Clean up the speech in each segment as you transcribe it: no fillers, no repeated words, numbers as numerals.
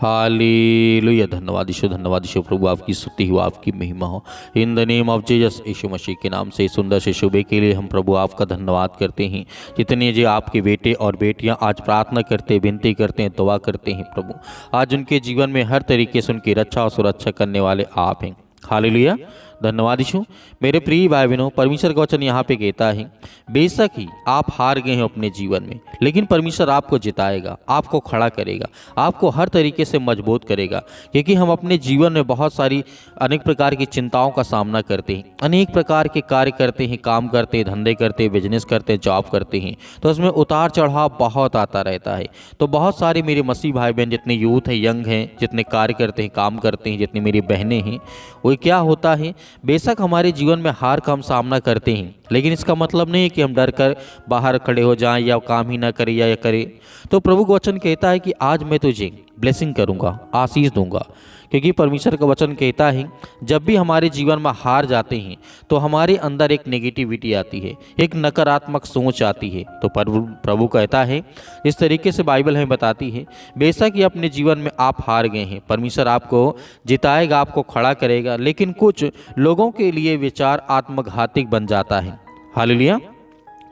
Hallelujah. धन्यवाद यीशु प्रभु, आपकी स्तुति हो, आपकी महिमा हो। In the name of Jesus, Yeshu Masih के नाम से सुंदर से सुबह के लिए हम प्रभु आपका धन्यवाद करते हैं। जितने जो आपके बेटे और बेटियां आज प्रार्थना करते, विनती करते हैं, दुआ करते हैं प्रभु, आज उनके जीवन में हर तरीके से उनकी रक्षा और सुरक्षा करने वाले आप हैं। हालेलुया। धन्यवाद यीशु। मेरे प्रिय भाई बहनों, परमेश्वर का वचन यहाँ पे कहता है, बेशक ही आप हार गए हैं अपने जीवन में, लेकिन परमेश्वर आपको जिताएगा, आपको खड़ा करेगा, आपको हर तरीके से मजबूत करेगा। क्योंकि हम अपने जीवन में बहुत सारी अनेक प्रकार की चिंताओं का सामना करते हैं, अनेक प्रकार के कार्य करते हैं, काम करते हैं, धंधे करते हैं, बिजनेस करते हैं, जॉब करते हैं, तो उसमें उतार चढ़ाव बहुत आता रहता है। तो बहुत सारे मेरे मसीह भाई बहन, जितने यूथ हैं, यंग हैं, जितने कार्य करते हैं, काम करते हैं, जितनी मेरी बहनें हैं, वो क्या होता है, बेशक हमारे जीवन में हार का हम सामना करते हैं, लेकिन इसका मतलब नहीं है कि हम डर कर बाहर खड़े हो जाएं या काम ही ना करें या करें। तो प्रभु का वचन कहता है कि आज मैं तुझे ब्लेसिंग करूंगा, आशीष दूंगा। क्योंकि परमेश्वर का वचन कहता है, जब भी हमारे जीवन में हार जाते हैं तो हमारे अंदर एक नेगेटिविटी आती है, एक नकारात्मक सोच आती है। तो प्रभु कहता है, इस तरीके से बाइबल हमें बताती है, बेशक ये अपने जीवन में आप हार गए हैं, परमेश्वर आपको जिताएगा, आपको खड़ा करेगा, लेकिन कुछ लोगों के लिए विचार आत्मघाती बन जाता है। हालेलुया।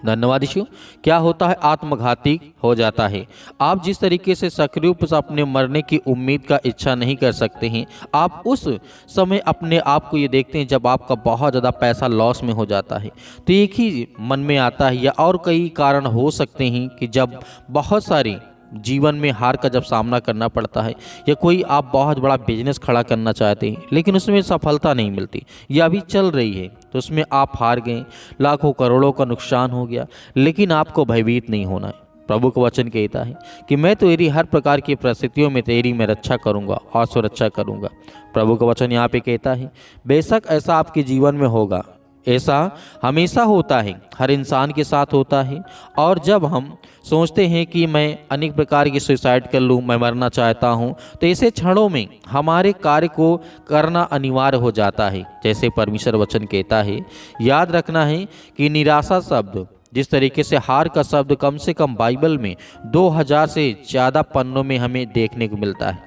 धन्यवाद यीशु। क्या होता है, आत्मघाती हो जाता है। आप जिस तरीके से सक्रिय रूप से अपने मरने की उम्मीद का इच्छा नहीं कर सकते हैं, आप उस समय अपने आप को ये देखते हैं जब आपका बहुत ज़्यादा पैसा लॉस में हो जाता है। तो एक ही मन में आता है, या और कई कारण हो सकते हैं कि जब बहुत सारी जीवन में हार का जब सामना करना पड़ता है, या कोई आप बहुत बड़ा बिजनेस खड़ा करना चाहते हैं लेकिन उसमें सफलता नहीं मिलती, या अभी चल रही है तो उसमें आप हार गए, लाखों करोड़ों का नुकसान हो गया, लेकिन आपको भयभीत नहीं होना है। प्रभु का वचन कहता है कि मैं तेरी हर प्रकार की परिस्थितियों में तेरी मैं रक्षा करूंगा और सुरक्षा करूंगा। प्रभु का वचन यहाँ पे कहता है, बेशक ऐसा आपके जीवन में होगा, ऐसा हमेशा होता है, हर इंसान के साथ होता है। और जब हम सोचते हैं कि मैं अनेक प्रकार की सुसाइड कर लूँ, मैं मरना चाहता हूँ, तो ऐसे क्षणों में हमारे कार्य को करना अनिवार्य हो जाता है। जैसे परमेश्वर वचन कहता है, याद रखना है कि निराशा शब्द, जिस तरीके से हार का शब्द कम से कम बाइबल में 2000 से ज़्यादा पन्नों में हमें देखने को मिलता है।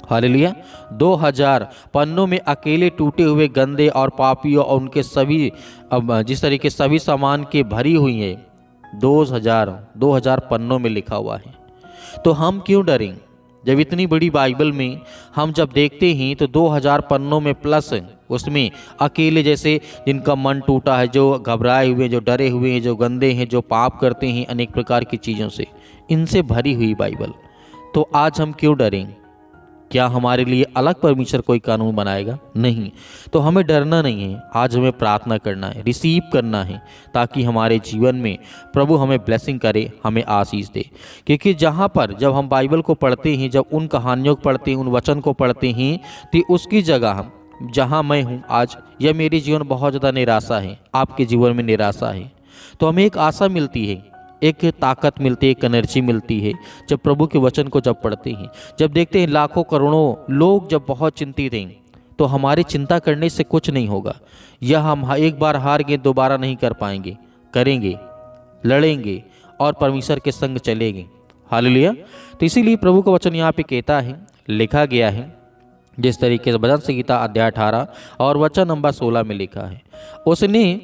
हालेलुया। 2000 पन्नों में अकेले टूटे हुए, गंदे और पापियों और उनके सभी, जिस तरीके सभी सामान के भरी हुई है, 2000 पन्नों में लिखा हुआ है। तो हम क्यों डरें जब इतनी बड़ी बाइबल में हम जब देखते हैं तो 2000 पन्नों में प्लस उसमें अकेले जैसे जिनका मन टूटा है, जो घबराए हुए, जो डरे हुए हैं, जो गंदे हैं, जो पाप करते हैं अनेक प्रकार की चीज़ों से, इनसे भरी हुई बाइबल। तो आज हम क्यों डरें? क्या हमारे लिए अलग परमेश्वर कोई कानून बनाएगा? नहीं। तो हमें डरना नहीं है, आज हमें प्रार्थना करना है, रिसीव करना है, ताकि हमारे जीवन में प्रभु हमें ब्लेसिंग करे, हमें आशीष दे। क्योंकि जहाँ पर जब हम बाइबल को पढ़ते हैं, जब उन कहानियों को पढ़ते हैं, उन वचन को पढ़ते हैं, तो उसकी जगह हम, जहाँ मैं हूँ आज, या मेरे जीवन बहुत ज़्यादा निराशा है, आपके जीवन में निराशा है, तो हमें एक आशा मिलती है, एक ताकत मिलती है, एक एनर्जी मिलती है जब प्रभु के वचन को जब पढ़ते हैं। जब देखते हैं लाखों करोड़ों लोग जब बहुत चिंतित हैं, तो हमारी चिंता करने से कुछ नहीं होगा। यह हम एक बार हार गए, दोबारा नहीं कर पाएंगे, करेंगे, लड़ेंगे और परमेश्वर के संग चलेंगे। हालेलुया। तो इसीलिए प्रभु का वचन यहाँ पे कहता है, लिखा गया है, जिस तरीके से भजन संहिता अध्याय 18 और वचन नंबर 16 में लिखा है, उसने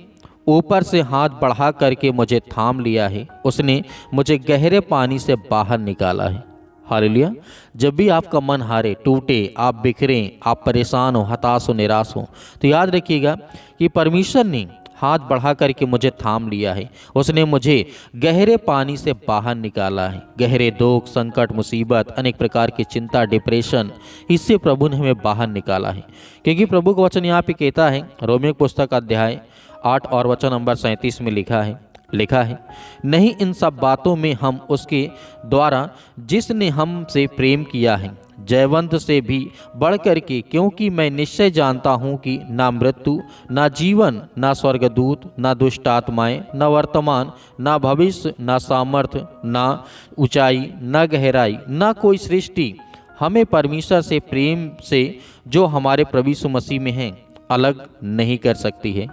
ऊपर से हाथ बढ़ा करके मुझे थाम लिया है, उसने मुझे गहरे पानी से बाहर निकाला है। हालेलुया। जब भी आपका मन हारे, टूटे, आप बिखरें, आप परेशान हो, हताश हो, निराश हो, तो याद रखिएगा कि परमेश्वर ने हाथ बढ़ा करके मुझे थाम लिया है, उसने मुझे गहरे पानी से बाहर निकाला है। गहरे दुख, संकट, मुसीबत, अनेक प्रकार की चिंता, डिप्रेशन, इससे प्रभु ने हमें बाहर निकाला है। क्योंकि प्रभु का वचन यहाँ पे कहता है, रोमियो पुस्तक अध्याय 8 और वचन नंबर 37 में लिखा है, नहीं इन सब बातों में हम उसके द्वारा जिसने हमसे प्रेम किया है जयवंत से भी बढ़ कर के, क्योंकि मैं निश्चय जानता हूँ कि ना मृत्यु, ना जीवन, ना स्वर्गदूत, ना दुष्ट आत्माएं, ना वर्तमान, ना भविष्य, ना सामर्थ्य, ना ऊंचाई, ना गहराई, ना कोई सृष्टि हमें परमेश्वर से प्रेम से जो हमारे प्रभु यीशु मसीह में है अलग नहीं कर सकती है।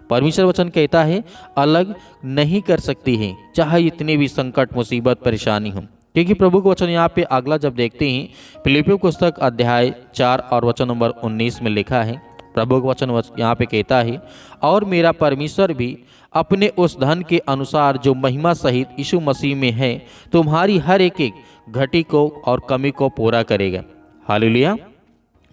परमेश्वर वचन कहता है अलग नहीं कर सकती है, चाहे इतने भी संकट, मुसीबत, परेशानी हो। क्योंकि प्रभु का वचन यहाँ पे अगला जब देखते हैं, फिलिपियों पुस्तक अध्याय 4 और वचन नंबर 19 में लिखा है, प्रभु का वचन यहाँ पे कहता है, और मेरा परमेश्वर भी अपने उस धन के अनुसार जो महिमा सहित यीशु मसीह में है तुम्हारी हर एक घटी को और कमी को पूरा करेगा। हालेलुया,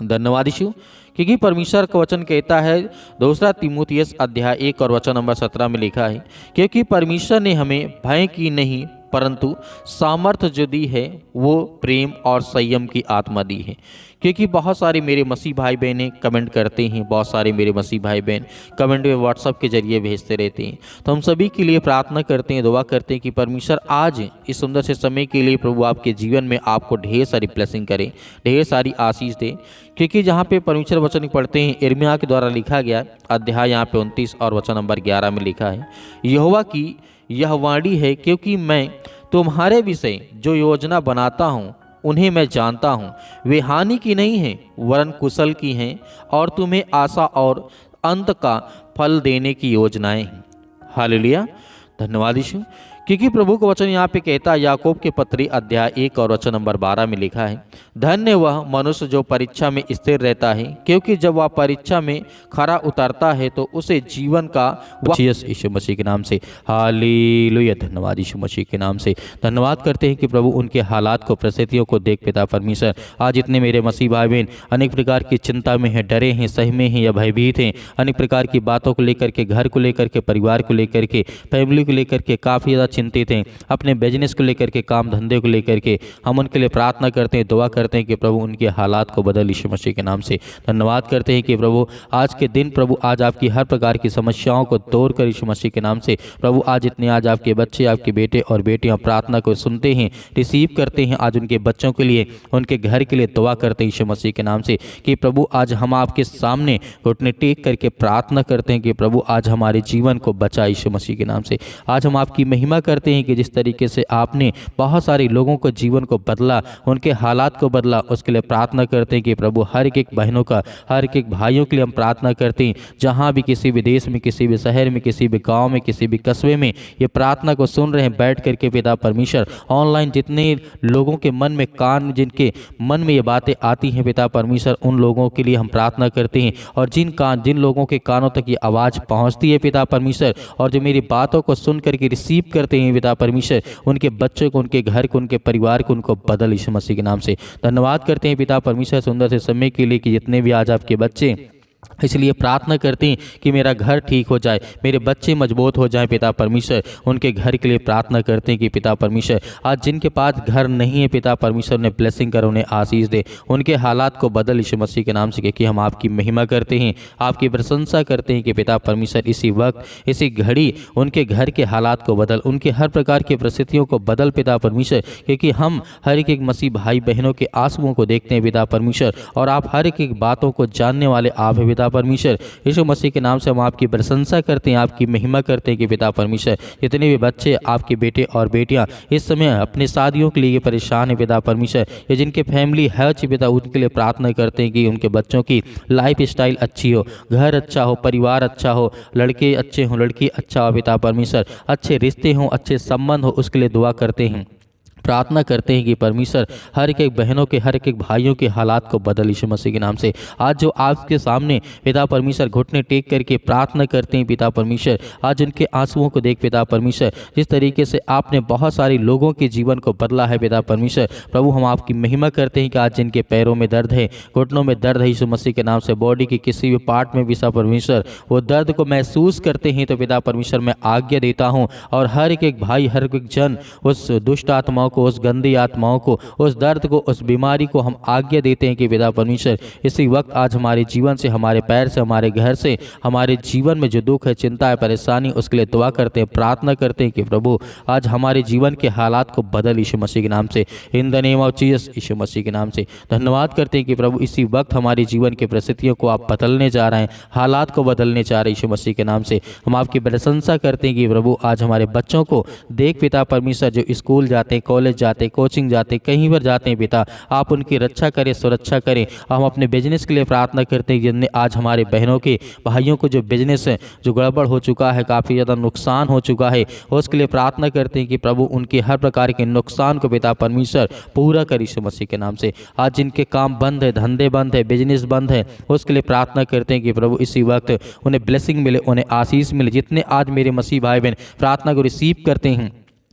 धन्यवाद यीशु। क्योंकि परमेश्वर का वचन कहता है, दूसरा तीमुथियुस अध्याय 1 और वचन नंबर 17 में लिखा है, क्योंकि परमेश्वर ने हमें भय की नहीं परंतु सामर्थ्य जो दी है वो प्रेम और संयम की आत्मा दी है। क्योंकि बहुत सारे मेरे मसीह भाई बहनें कमेंट करते हैं, बहुत सारे मेरे मसीह भाई बहन कमेंट में व्हाट्सएप के जरिए भेजते रहते हैं, तो हम सभी के लिए प्रार्थना करते हैं, दुआ करते हैं कि परमेश्वर आज इस सुंदर से समय के लिए प्रभु आपके जीवन में आपको ढेर सारी ब्लेसिंग करें, ढेर सारी आशीष दें। क्योंकि जहाँ पे परमेश्वर वचन पढ़ते हैं, यिर्मयाह के द्वारा लिखा गया अध्याय यहाँ पे 29 और वचन नंबर 11 में लिखा है, यहोवा की यह वाणी है, क्योंकि मैं तुम्हारे विषय जो योजना बनाता हूँ उन्हें मैं जानता हूँ, वे हानि की नहीं हैं वरन कुशल की हैं, और तुम्हें आशा और अंत का फल देने की योजनाएं हैं। हालेलुया, धन्यवाद यीशु। क्योंकि प्रभु का वचन यहाँ पे कहता है, याकूब के पत्री अध्याय 1 और वचन नंबर 12 में लिखा है, धन्य वह मनुष्य जो परीक्षा में स्थिर रहता है, क्योंकि जब वह परीक्षा में खरा उतरता है तो उसे जीवन का यीशु मसीह के नाम से हालेलुया, धन्यवाद यीशु मसीह के नाम से धन्यवाद करते हैं कि प्रभु उनके हालात को, परिस्थितियों को देख पिता परमेश्वर आज इतने मेरे मसीह भाई बहन अनेक प्रकार की चिंता में हैं, डरे हैं, सहमे हैं या भयभीत हैं, अनेक प्रकार की बातों को लेकर के, घर को लेकर के, परिवार को लेकर के, फैमिली को लेकर के काफ़ी ज़्यादा चिंतित हैं, अपने बिजनेस को लेकर के, काम धंधे को लेकर के, हम उनके लिए प्रार्थना करते हैं, दुआ करते हैं कि प्रभु उनके हालात को बदल यीशु मसीह के नाम से। धन्यवाद करते हैं कि प्रभु आज के दिन प्रभु आज आपकी हर प्रकार की समस्याओं को तोड़ कर यीशु मसीह के नाम से प्रभु आज इतने आज आपके बच्चे, आपके बेटे और बेटियां प्रार्थना को सुनते हैं, रिसीव करते हैं, आज उनके बच्चों के लिए, उनके घर के लिए दुआ करते हैं यीशु मसीह के नाम से कि प्रभु आज हम आपके सामने घुटने टेक करके प्रार्थना करते हैं कि प्रभु आज हमारे जीवन को बचा यीशु मसीह के नाम से। आज हम आपकी महिमा करते हैं कि जिस तरीके से आपने बहुत सारे लोगों को जीवन को बदला, उनके हालात को बदला, उसके लिए प्रार्थना करते हैं कि प्रभु हर एक बहनों का, हर एक भाइयों के लिए हम प्रार्थना करते हैं, जहाँ भी किसी भी देश में, किसी भी शहर में, किसी भी गांव में, किसी भी कस्बे में ये प्रार्थना को सुन रहे हैं बैठ करके पिता परमेश्वर, ऑनलाइन जितने लोगों के मन में कान, जिनके मन में ये बातें आती हैं पिता परमेश्वर, उन लोगों के लिए हम प्रार्थना करते हैं, और जिन लोगों के कानों तक ये आवाज़ पहुँचती है पिता परमेश्वर, और जो मेरी बातों को सुन करके रिसीव करते हैं पिता परमेश्वर, उनके बच्चों को, उनके घर को, उनके परिवार को, उनको बदल यीशु मसीह के नाम से। धन्यवाद करते हैं पिता परमेश्वर सुंदर से समय के लिए कि जितने भी आज आपके बच्चे, इसलिए प्रार्थना करते हैं कि मेरा घर ठीक हो जाए, मेरे बच्चे मजबूत हो जाएं पिता परमेश्वर, उनके घर के लिए प्रार्थना करते हैं कि पिता परमेश्वर आज जिनके पास घर नहीं है पिता परमेश्वर ने ब्लेसिंग कर, उन्हें आशीष दे, उनके हालात को बदल यीशु मसीह के नाम से। कि हम आपकी महिमा करते हैं, आपकी प्रशंसा करते हैं कि पिता परमेश्वर इसी वक्त, इसी घड़ी उनके घर के हालात को बदल, उनके हर प्रकार की परिस्थितियों को बदल पिता परमेश्वर, क्योंकि हम हर एक मसीह भाई बहनों के आंसुओं को देखते हैं पिता परमेश्वर, और आप हर एक बातों को जानने वाले आप हैं पिता परमेश्वर। यीशु मसीह के नाम से हम आपकी प्रशंसा करते हैं, आपकी महिमा करते हैं कि पिता परमेश्वर जितने भी बच्चे, आपके बेटे और बेटियां इस समय अपने शादियों के लिए परेशान है पिता परमेश्वर, ये जिनके फैमिली है पिता, उनके लिए प्रार्थना करते हैं कि उनके बच्चों की लाइफ स्टाइल अच्छी हो, घर अच्छा हो, परिवार अच्छा हो, लड़के अच्छे हों, लड़की अच्छा हो पिता परमेश्वर, अच्छे रिश्ते हों, अच्छे संबंध हो, उसके लिए दुआ करते हैं, प्रार्थना करते हैं कि परमेश्वर हर एक बहनों के, हर एक भाइयों के हालात को बदल यीशु मसीह के नाम से। आज जो आपके सामने पिता परमेश्वर घुटने टेक करके प्रार्थना करते हैं पिता परमेश्वर, आज उनके आंसुओं को देख पिता परमेश्वर, जिस तरीके से आपने बहुत सारे लोगों के जीवन को बदला है पिता परमेश्वर, प्रभु हम आपकी महिमा करते हैं कि आज जिनके पैरों में दर्द है, घुटनों में दर्द है यीशु मसीह के नाम से, बॉडी के किसी भी पार्ट में पिता परमेश्वर वो दर्द को महसूस करते हैं, तो पिता परमेश्वर मैं आज्ञा देता हूँ, और हर एक भाई, हर एक जन उस दुष्ट आत्माओं को, उस गंदी आत्माओं को, उस दर्द को, उस बीमारी को हम आज्ञा देते हैं कि पिता परमेश्वर इसी वक्त आज हमारे जीवन से, हमारे पैर से, हमारे घर से, हमारे जीवन में जो दुख है, चिंता है, परेशानी, उसके लिए दुआ करते हैं, प्रार्थना करते हैं कि प्रभु आज हमारे जीवन के हालात को बदल यीशु मसीह के नाम से, in the name of Jesus Yeshu Masih के नाम से। धन्यवाद करते हैं कि प्रभु इसी वक्त हमारे जीवन की परिस्थितियों को आप बदलने जा रहे हैं, हालात को बदलने जा रहे हैं यीशु मसीह के नाम से। हम आपकी प्रशंसा करते हैं कि प्रभु आज हमारे बच्चों को देख पिता परमेश्वर, जो स्कूल जाते हैं, कॉलेज कॉलेज जाते, कोचिंग जाते, कहीं पर जाते हैं पिता, आप उनकी रक्षा करें, सुरक्षा करें। हम अपने बिजनेस के लिए प्रार्थना करते हैं, जिनने आज हमारे बहनों के भाइयों को जो बिजनेस है जो गड़बड़ हो चुका है, काफ़ी ज़्यादा नुकसान हो चुका है, उसके लिए प्रार्थना करते हैं कि प्रभु उनके हर प्रकार के नुकसान को पिता परमेश्वर पूरा कर यीशु मसीह के नाम से। आज जिनके काम बंद है, धंधे बंद है, बिजनेस बंद है, उसके लिए प्रार्थना करते हैं कि प्रभु इसी वक्त उन्हें ब्लेसिंग मिले, उन्हें आशीष मिले। जितने आज मेरे मसीह भाई बहन प्रार्थना को रिसीव करते हैं,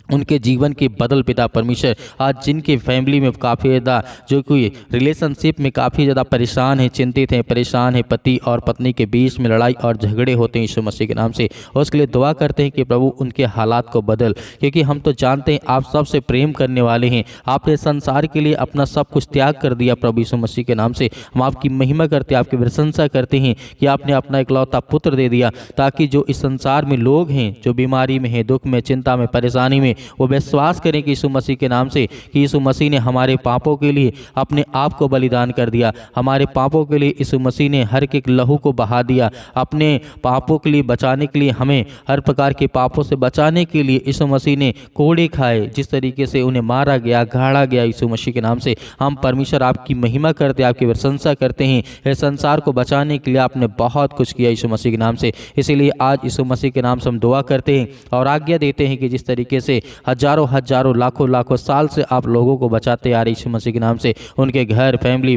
उनके जीवन के बदल पिता परमेश्वर। आज जिनके फैमिली में काफ़ी ज़्यादा जो कोई रिलेशनशिप में काफ़ी ज़्यादा परेशान है, चिंतित हैं, परेशान है, पति और पत्नी के बीच में लड़ाई और झगड़े होते हैं यीशु मसीह के नाम से, उसके लिए दुआ करते हैं कि प्रभु उनके हालात को बदल। क्योंकि हम तो जानते हैं आप सबसे प्रेम करने वाले हैं, आपने संसार के लिए अपना सब कुछ त्याग कर दिया प्रभु यीशु मसीह के नाम से। हम आपकी महिमा करते हैं, आपकी प्रशंसा करते हैं कि आपने अपना इकलौता पुत्र दे दिया, ताकि जो इस संसार में लोग हैं, जो बीमारी में हैं, दुख में, चिंता में, परेशानी में, वो विश्वास करें कि यीशु मसीह के नाम से कि यीशु मसीह ने हमारे पापों के लिए अपने आप को बलिदान कर दिया। हमारे पापों के लिए यीशु मसीह ने हर एक लहू को बहा दिया। अपने पापों के लिए बचाने के लिए, हमें हर प्रकार के पापों से बचाने के लिए यीशु मसीह ने कोड़े खाए। जिस तरीके से उन्हें मारा गया, गाड़ा गया यीशु मसीह के नाम से, हम परमेश्वर आपकी महिमा करते, आपकी प्रशंसा करते हैं। इस संसार को बचाने के लिए आपने बहुत कुछ किया यीशु मसीह के नाम से। इसीलिए आज यीशु मसीह के नाम से हम दुआ करते हैं और आज्ञा देते हैं कि जिस तरीके से हजारों हजारों लाखों लाखों साल से आप लोगों को बचाते आ रहे यीशु मसीह के नाम से, उनके घर, फैमिली,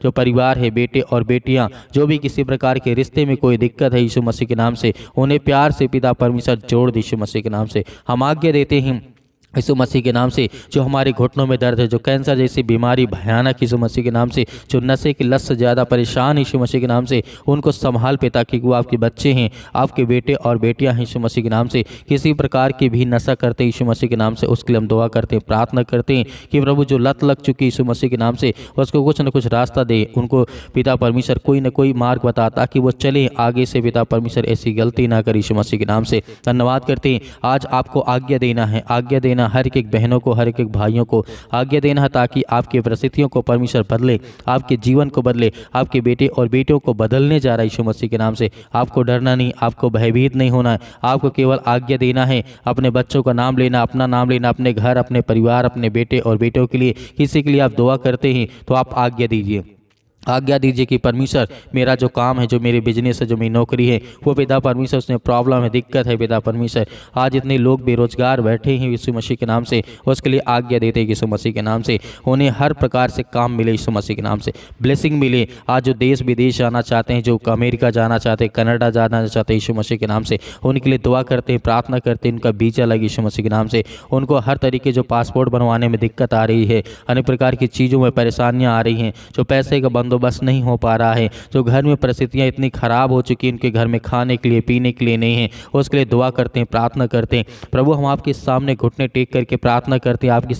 जो परिवार है, बेटे और बेटियां, जो भी किसी प्रकार के रिश्ते में कोई दिक्कत है यीशु मसीह के नाम से, उन्हें प्यार से पिता परमेश्वर जोड़ दे यीशु मसीह के नाम से। हम आज्ञा देते हैं यीशु मसीह के नाम से, जो हमारे घुटनों में दर्द है, जो कैंसर जैसी बीमारी भयानक यीशु मसीह के नाम से, जो नशे की लत से ज़्यादा परेशान यीशु मसीह के नाम से, उनको संभाल पिता, क्योंकि वो आपके बच्चे हैं, आपके बेटे और बेटियां हैं यीशु मसीह के नाम से। किसी प्रकार की भी नशा करते यीशु मसीह के नाम से, उसके लिए हम दुआ करते हैं, प्रार्थना करते हैं कि प्रभु जो लत लग चुकी यीशु मसीह के नाम से, उसको कुछ न कुछ रास्ता दे, उनको पिता परमेश्वर कोई न कोई मार्ग बता, ताकि वो चले आगे से पिता परमेश्वर ऐसी गलती ना करे यीशु मसीह के नाम से। धन्यवाद करते हैं। आज आपको आज्ञा देना है, आज्ञा देना हर एक बहनों को, हर एक भाइयों को आज्ञा देना है, ताकि आपकी परिस्थितियों को परमेश्वर बदले, आपके जीवन को बदले, आपके बेटे और बेटियों को बदलने जा रहा है यीशु मसीह के नाम से। आपको डरना नहीं, आपको भयभीत नहीं होना है, आपको केवल आज्ञा देना है, अपने बच्चों का नाम लेना, अपना नाम लेना, अपने घर, अपने परिवार, अपने बेटे और बेटियों के लिए, किसी के लिए आप दुआ करते हैं तो आप आज्ञा दीजिए, आज्ञा दीजिए कि परमेश्वर मेरा जो काम है, जो मेरी बिजनेस है, जो मेरी नौकरी है, वो पिता परमेश्वर उसमें प्रॉब्लम है, दिक्कत है पिता परमेश्वर। आज इतने लोग बेरोजगार बैठे हैं यीशु मसीह के नाम से, उसके लिए आज्ञा देते हैं यीशु मसीह के नाम से, उन्हें हर प्रकार से काम मिले यीशु मसीह के नाम से, ब्लेसिंग मिले। आज जो देश विदेश जाना चाहते हैं, जो अमेरिका जाना चाहते हैं, कनाडा जाना चाहते हैं यीशु मसीह के नाम से, उनके लिए दुआ करते हैं, प्रार्थना करते हैं, उनका वीजा लगे यीशु मसीह के नाम से। उनको हर तरीके जो पासपोर्ट बनवाने में दिक्कत आ रही है, अनेक प्रकार की चीज़ों में परेशानियाँ आ रही हैं, जो पैसे का बंदोबस्त नहीं हो पा रहा है, जो घर में परिस्थितियां इतनी खराब हो चुकी हैं, उनके घर में खाने के लिए, पीने के लिए नहीं है, उसके लिए दुआ करते हैं, प्रार्थना करते हैं। प्रभु हम आपके सामने घुटने टेक करके प्रार्थना करते हैं, आपके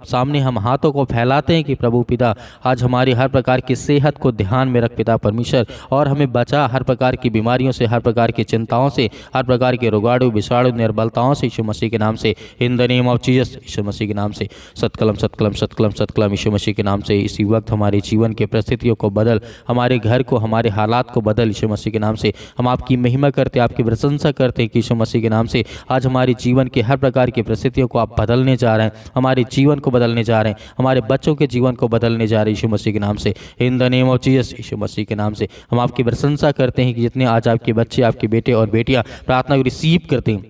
सामने हम हाथों को फैलाते हैं कि प्रभु पिता आज हमारी हर प्रकार की सेहत को ध्यान में रख पिता परमेश्वर, और हमें बचा हर प्रकार की बीमारियों से, हर प्रकार की चिंताओं से, हर प्रकार के रोगाणु, विषाणु, निर्बलताओं से यीशु मसीह के नाम से, in the name of Jesus Yeshu Masih के नाम से। सतकलम सतकलम सतकलम सतकलम यीशु मसीह के नाम से। इसी वक्त हमारे जीवन के परिस्थितियों को बदल, हमारे घर को, हमारे हालात को बदल यीशु मसीह के नाम से। हम आपकी महिमा करते, आपकी प्रशंसा करते हैं कि यीशु मसीह के नाम से आज हमारे जीवन के हर प्रकार की परिस्थितियों को आप बदलने जा रहे हैं, हमारे जीवन को बदलने जा रहे हैं, हमारे बच्चों के जीवन को बदलने जा रहे हैं यीशु मसीह के नाम से, in the name of Jesus Yeshu Masih के नाम से। हम आपकी प्रशंसा करते हैं कि जितने आज आपके बच्चे, आपके बेटे और बेटियां प्रार्थना को रिसीव करते हैं,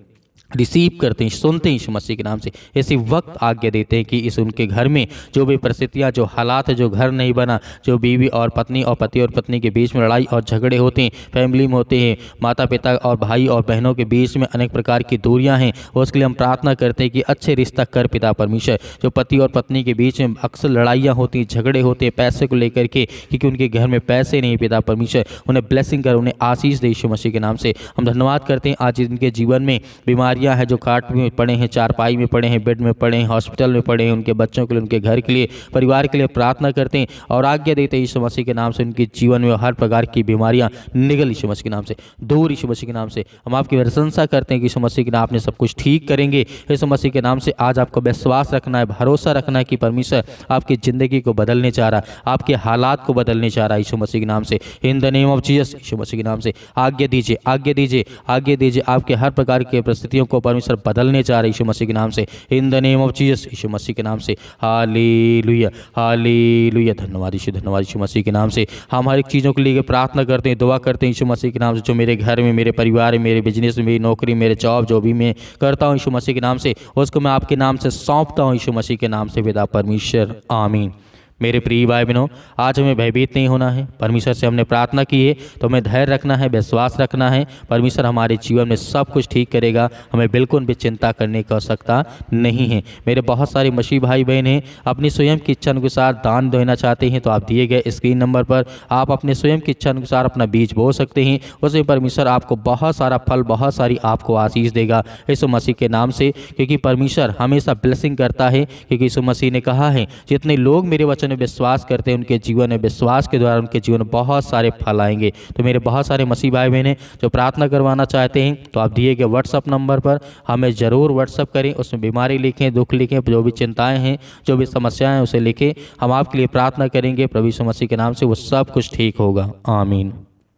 सुनते हैं यीशु मसीह के नाम से, इसी वक्त आज्ञा देते हैं कि इस उनके घर में जो भी परिस्थितियां, जो हालात है, जो घर नहीं बना, जो बीवी और पत्नी और पति और पत्नी के बीच में लड़ाई और झगड़े होते हैं, फैमिली में होते हैं, माता पिता और भाई और बहनों के बीच में अनेक प्रकार की दूरियां हैं, उसके लिए हम प्रार्थना करते हैं कि अच्छे रिश्ता कर पिता परमेश्वर। जो पति और पत्नी के बीच में अक्सर लड़ाइयाँ होती हैं, झगड़े होते हैं पैसे को लेकर के, क्योंकि उनके घर में पैसे नहीं पिता परमेश्वर, उन्हें ब्लेसिंग कर, उन्हें आशीष दे यीशु मसीह के नाम से। हम धन्यवाद करते हैं आज इनके जीवन में बीमारियाँ है, जो खाट में पड़े हैं, चारपाई में पड़े हैं, बेड में पड़े हैं, हॉस्पिटल में पड़े हैं, उनके बच्चों के लिए, उनके घर के लिए, परिवार के लिए प्रार्थना करते हैं और आज्ञा देते हैं यीशु मसीह के नाम से उनके जीवन में हर प्रकार की बीमारियां निकल यीशु मसीह के नाम से, दूर यीशु मसीह के नाम से। हम आपकी प्रशंसा करते हैं कि यीशु मसीह के नाम आपने सब कुछ ठीक करेंगे। यीशु मसीह के नाम से आज आपको विश्वास रखना है, भरोसा रखना है कि परमेश्वर आपकी ज़िंदगी को बदलने चाह रहा है, आपके हालात को बदलने चाह रहा है यीशु मसीह के नाम से, in the name of Jesus Yeshu Masih के नाम से। आज्ञा दीजिए, आज्ञा दीजिए, आज्ञा दीजिए, आपके हर प्रकार की परिस्थितियों को परमेश्वर बदलने जा रहे यीशु मसीह के नाम से, in the name of Jesus, Yeshu Masih के नाम से। Hallelujah, hallelujah. धन्यवाद यीशु मसीह के नाम से। हम हर एक चीज़ों के लिए प्रार्थना करते हैं, दुआ करते हैं यीशु मसीह के नाम से। जो मेरे घर में, मेरे परिवार में, मेरे बिजनेस में, मेरी नौकरी, मेरे जॉब, जो भी मैं करता हूँ यीशु मसीह के नाम से, उसको मैं आपके नाम से सौंपता हूँ यीशु मसीह के नाम से, पिता परमेश्वर, आमीन। मेरे प्रिय भाई बहनों, आज हमें भयभीत नहीं होना है। परमेश्वर से हमने प्रार्थना की है तो हमें धैर्य रखना है, विश्वास रखना है। परमेश्वर हमारे जीवन में सब कुछ ठीक करेगा, हमें बिल्कुल भी चिंता करने की आवश्यकता नहीं है। मेरे बहुत सारे मसीह भाई बहन हैं, अपनी स्वयं की इच्छा अनुसार दान देना चाहते हैं, तो आप दिए गए स्क्रीन नंबर पर आप अपने स्वयं की इच्छा अनुसार अपना बीज बो सकते हैं। उसमें परमेश्वर आपको बहुत सारा फल, बहुत सारी आपको आशीष देगा यीशु मसीह के नाम से, क्योंकि परमेश्वर हमेशा ब्लेसिंग करता है। क्योंकि यीशु मसीह ने कहा है, जितने लोग मेरे वचन में विश्वास करते हैं उनके जीवन में, विश्वास के द्वारा उनके जीवन में बहुत सारे फल आएंगे। तो मेरे बहुत सारे मसीह भाई बहन हैं जो प्रार्थना करवाना चाहते हैं, तो आप दिए गए व्हाट्सअप नंबर पर हमें ज़रूर व्हाट्सअप करें। उसमें बीमारी लिखें, दुख लिखें, जो भी चिंताएं हैं, जो भी समस्याएं हैं, उसे लिखें। हम आपके लिए प्रार्थना करेंगे। प्रभु यीशु मसीह के नाम से वो सब कुछ ठीक होगा। आमीन।